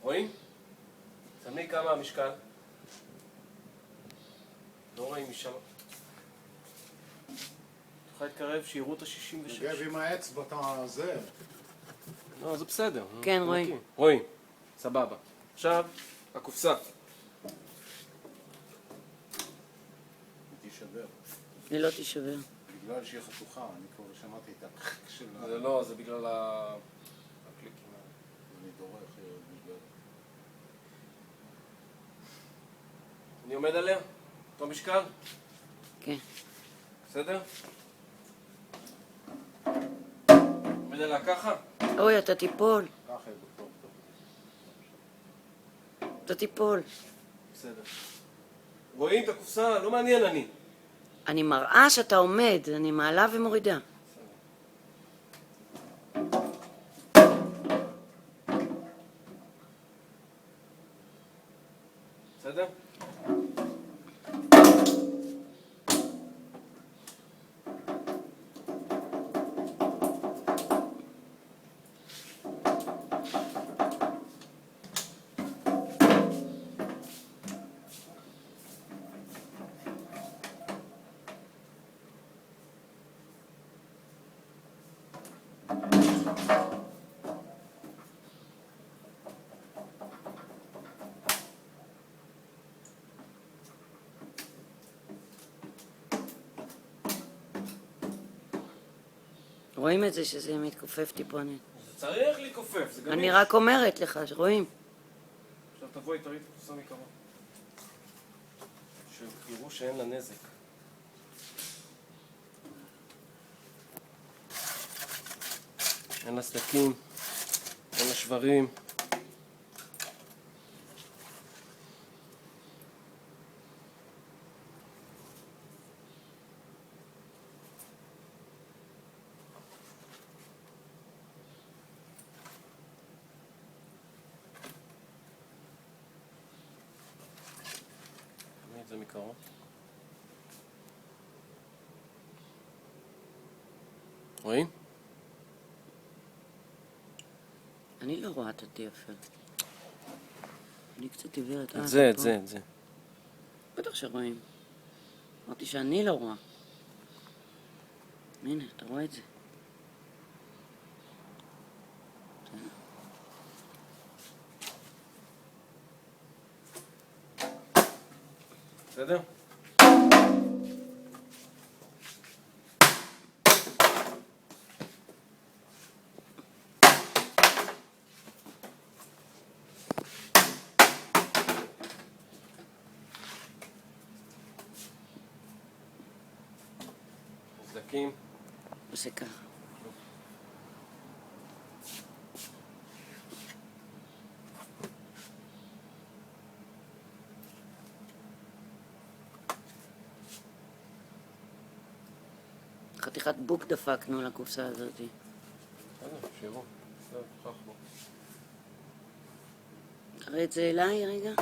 רואים? שמי כמה המשקל? לא רואים משם. תוכל להתקרב שיראו את ה-66. נגב עם האצבע את הזה. לא, זה בסדר. כן, רואים. רואים. סבבה. עכשיו, הקופסה. תישבר. היא לא תישבר. בגלל שהיא חתוכה, אני כבר שמעתי את הקליק שלה. זה לא, זה בגלל הקליקים האלה. אני דורך בגלל... אני עומד עליה? אותו משקל? כן. בסדר? עומד עליה ככה? אוי, אתה תיפול. ככה היא טוב. אתה תיפול. בסדר. רואים את הקופסה? לא מעניין אני. אני מראה שאתה עומד, אני מעלה ומורידה. בסדר? רואים את זה שזה מתכופף טיפונת. זה צריך להתכופף, זה גמיש. אני רק אומרת לך, רואים? עכשיו תבואי, תראי את הקופסה מקרוב. שיראו שאין לה נזק. אין לה סדקים, אין לה שברים. תראי את זה מקרוב. רואים? אני לא רואה את הדיאפל. אני קצת עיוורת. את זה, את זה, את זה. בטח שרואים. אמרתי שאני לא רואה. הנה, אתה רואה את זה. בסדר? סדקים. עושה ככה. חתיכת בוק דפקנו לקופסה הזאת. בסדר, שיראו. בסדר, תוכח בו. תראה את זה אליי רגע.